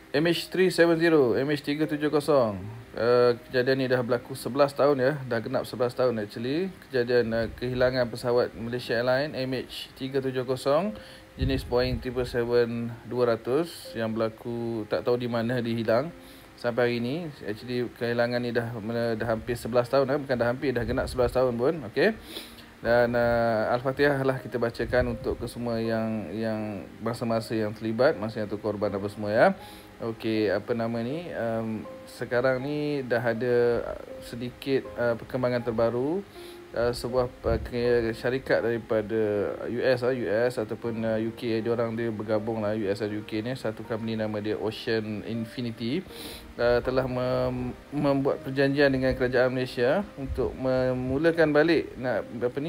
MH370, MH370. Kejadian ni dah berlaku 11 tahun ya. Dah genap 11 tahun actually. Kejadian kehilangan pesawat Malaysia Airlines MH370 jenis Boeing 777-200 yang berlaku tak tahu di mana dihilang sampai hari ini. Actually kehilangan ni dah hampir 11 tahun bukan dah hampir, dah genap 11 tahun pun. Okey. Dan Al-Fatihah lah kita bacakan untuk ke semua yang masa-masa yang terlibat, masa yang korban apa semua ya. Okey, apa nama ni? Sekarang ni dah ada sedikit perkembangan terbaru. Sebuah syarikat daripada US ataupun UK, dia bergabung lah, US dan UK ni, satu company nama dia Ocean Infinity, telah membuat perjanjian dengan kerajaan Malaysia untuk memulakan balik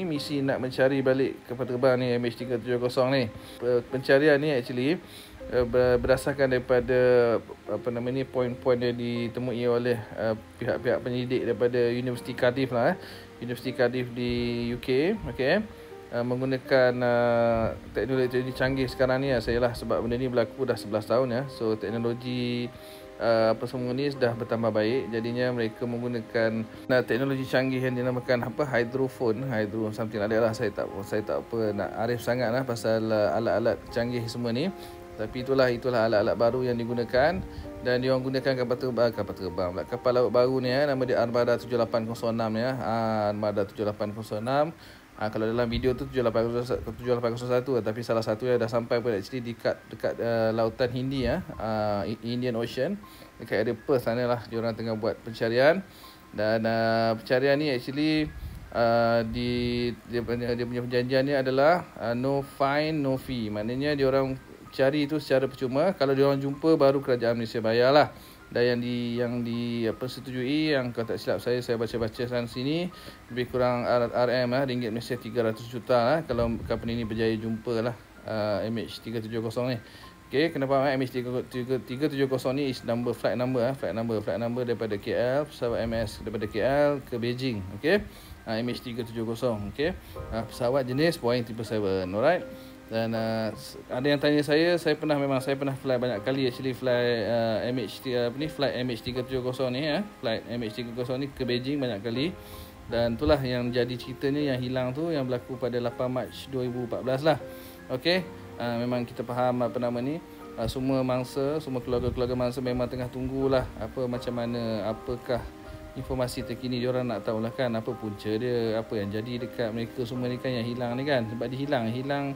misi nak mencari balik kapal terbang ni MH370 ni. Pencarian ni actually berdasarkan daripada poin-poin yang ditemui oleh pihak-pihak penyidik daripada Universiti Cardiff lah, Universiti Cardiff di UK. okey, menggunakan teknologi canggih sekarang ni sebab benda ni berlaku dah 11 tahun ya. So teknologi apa semua ni dah bertambah baik, jadinya mereka menggunakan teknologi canggih yang dinamakan hydrophone something like that lah. Saya tak nak arif sangat lah pasal alat-alat canggih semua ni, tapi itulah alat-alat baru yang digunakan. Dan dia orang gunakan kapal laut baru ni nama dia Armada 7806 ya. Armada 7806. Kalau dalam video tu 7801, tapi salah satu yang dah sampai pun actually dekat lautan Hindi ya, Indian Ocean, dekat area Perth sana lah dia orang tengah buat pencarian. Dan pencarian ni actually dia punya perjanjian ni adalah no fine no fee. Maknanya dia orang cari itu secara percuma. Kalau dia orang jumpa baru kerajaan Malaysia bayarlah. Dan yang setujui, yang kalau tak silap saya baca-baca sana sini, lebih kurang RM ringgit Malaysia 300 juta lah kalau company ni berjaya jumpa lah MH370 ni. Okey, kenapa MH370 ni is flight number daripada KL, pesawat MS daripada KL ke Beijing. Okey, MH370. okey, pesawat jenis Boeing 777. Alright. Dan ada yang tanya saya pernah fly banyak kali actually, flight MH370 ni ya, flight MH370 ni ke Beijing banyak kali. Dan itulah yang jadi ceritanya, yang hilang tu yang berlaku pada 8 Mac 2014 lah. Okey, memang kita faham semua keluarga-keluarga mangsa memang tengah tunggulah macam mana, apakah informasi terkini. Diorang nak tahulah kan apa punca dia, apa yang jadi dekat mereka semua ni kan, yang hilang ni kan. Sebab dia hilang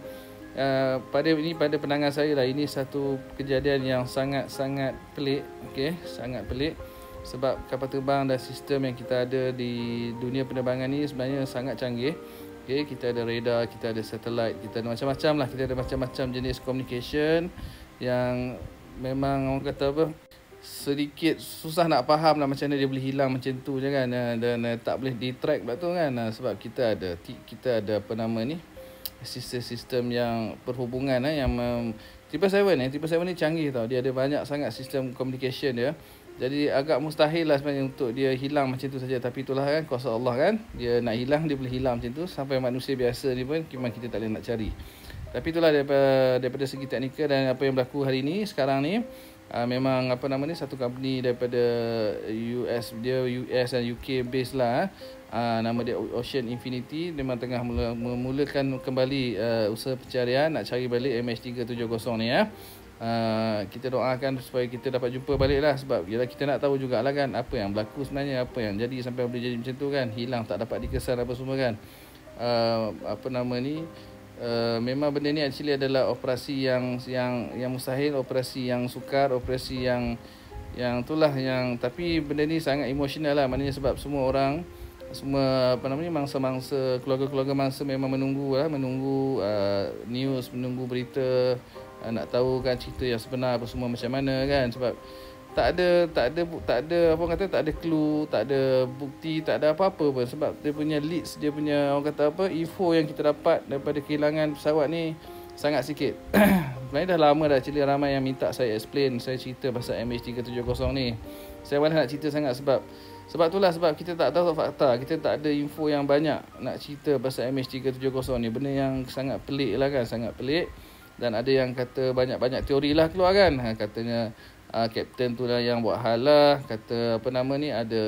pada pandangan saya lah, ini satu kejadian yang sangat pelik. Okey, sangat pelik. Sebab kapal terbang dan sistem yang kita ada di dunia penerbangan ni sebenarnya sangat canggih. Okey, kita ada radar, kita ada satellite, kita ada macam-macam lah. Kita ada macam-macam jenis communication yang memang orang kata sedikit susah nak faham lah macam mana dia boleh hilang macam tu je kan. Dan tak boleh di-track pula tu kan. Sebab kita ada sistem yang perhubungan yang 777 ni canggih tau. Dia ada banyak sangat sistem communication dia. Jadi agak mustahil lah sebenarnya untuk dia hilang macam tu saja. Tapi itulah kan kuasa Allah kan. Dia nak hilang, dia boleh hilang macam tu. Sampai manusia biasa ni pun memang kita tak boleh nak cari. Tapi itulah daripada segi teknikal dan apa yang berlaku hari ni, sekarang ni. Memang satu company daripada US dan UK base lah. Nama dia Ocean Infinity. Memang tengah memulakan kembali usaha pencarian nak cari balik MH370 ni ya. Kita doakan supaya kita dapat jumpa balik lah. Sebab kita nak tahu jugalah kan apa yang berlaku sebenarnya, apa yang jadi sampai boleh jadi macam tu kan. Hilang tak dapat dikesan apa semua kan. Memang benda ni actually adalah operasi yang mustahil, operasi yang sukar, operasi yang itulah yang, tapi benda ni sangat emosional lah. Maknanya sebab semua orang, mangsa-mangsa, keluarga-keluarga mangsa memang menunggu news, menunggu berita, nak tahu kan cerita yang sebenar apa semua macam mana kan. Sebab tak ada clue, tak ada bukti, tak ada apa-apa pun. Sebab dia punya leads, dia punya info yang kita dapat daripada kehilangan pesawat ni sangat sikit. Sebenarnya dah lama dah actually ramai yang minta saya explain, saya cerita pasal MH370 ni. Saya malas nak cerita sangat sebab kita tak tahu fakta, kita tak ada info yang banyak nak cerita pasal MH370 ni. Benda yang sangat pelik lah kan, sangat pelik. Dan ada yang kata banyak-banyak teori lah keluar kan. Katanya Kapten tu lah yang buat hal lah, kata apa nama ni, ada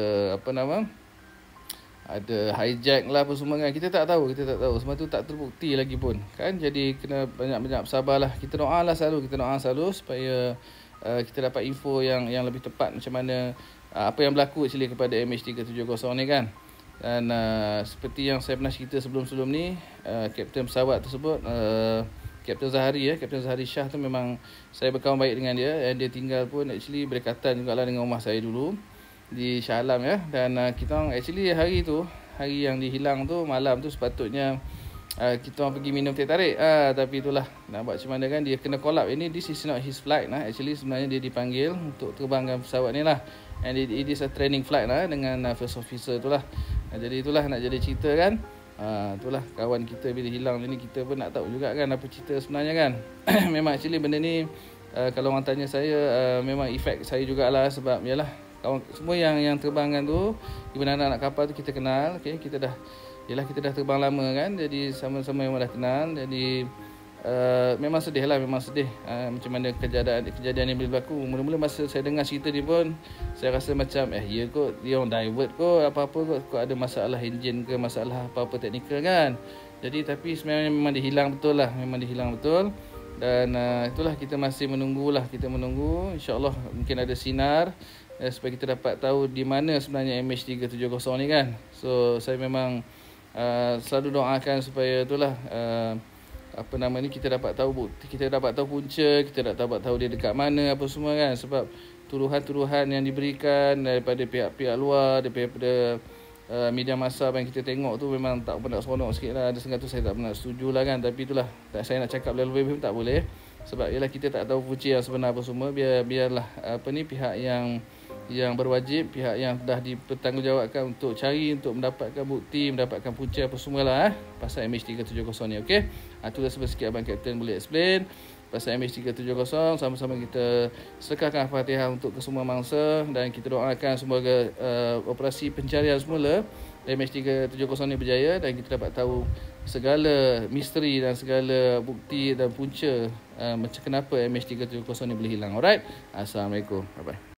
hijack lah apa semua kan. Kita tak tahu. Semua tu tak terbukti lagi pun kan. Jadi kena banyak-banyak bersabar lah. Kita doa selalu supaya kita dapat info yang lebih tepat macam mana apa yang berlaku actually kepada MH370 ni kan. Dan seperti yang saya pernah cerita sebelum-sebelum ni, kapten pesawat tersebut, Kapten Zahari Shah tu memang saya berkawan baik dengan dia, dan dia tinggal pun actually berdekatan jugalah dengan rumah saya dulu di Shah Alam ya. Dan kita orang actually hari yang dihilang tu, malam tu sepatutnya kita orang pergi minum teh tarik, tapi itulah nak buat macam mana kan, dia kena call up. Ini this is not his flight lah. Actually sebenarnya dia dipanggil untuk terbangkan pesawat ni lah, and it is a training flight lah dengan first officer tu lah. Jadi itulah nak jadi cerita kan. Itulah kawan kita bila hilang ni, kita pun nak tahu juga kan apa cerita sebenarnya kan. Memang actually benda ni kalau orang tanya saya, memang efek saya jugalah, sebab yalah kawan semua yang terbangkan tu, even anak kapal tu kita kenal, okay? Kita dah terbang lama kan, jadi sama-sama memang dah kenal. Jadi memang sedih macam mana kejadian ni boleh berlaku. Mula-mula masa saya dengar cerita ni pun saya rasa macam ya kot, dia orang divert kot, apa-apa kot ada masalah enjin ke, masalah apa-apa teknikal kan. Jadi tapi sebenarnya memang dihilang betul. Dan itulah kita masih menunggu, insya-Allah mungkin ada sinar supaya kita dapat tahu di mana sebenarnya MH370 ni kan. So saya memang selalu doakan supaya itulah kita dapat tahu bukti, kita dapat tahu punca, kita dapat tahu dia dekat mana apa semua kan. Sebab tuduhan-tuduhan yang diberikan daripada pihak-pihak luar, daripada media massa yang kita tengok tu memang tak pernah seronok sikit lah. Ada setengah tu saya tak pernah setuju lah kan. Tapi itulah, saya nak cakap lebih-lebih pun tak boleh, sebab ialah kita tak tahu punca yang sebenar apa semua. Biarlah pihak yang berwajib, pihak yang dah dipertanggungjawabkan untuk cari, untuk mendapatkan bukti, mendapatkan punca apa semualah pasal MH370 ni. Okey, itulah sikit abang Kapten boleh explain pasal MH370. Sama-sama kita sedekahkan Fatihah untuk kesemua mangsa, dan kita doakan semoga operasi pencarian semula MH370 ni berjaya, dan kita dapat tahu segala misteri dan segala bukti dan punca macam kenapa MH370 ni boleh hilang. Alright, Assalamualaikum, bye bye.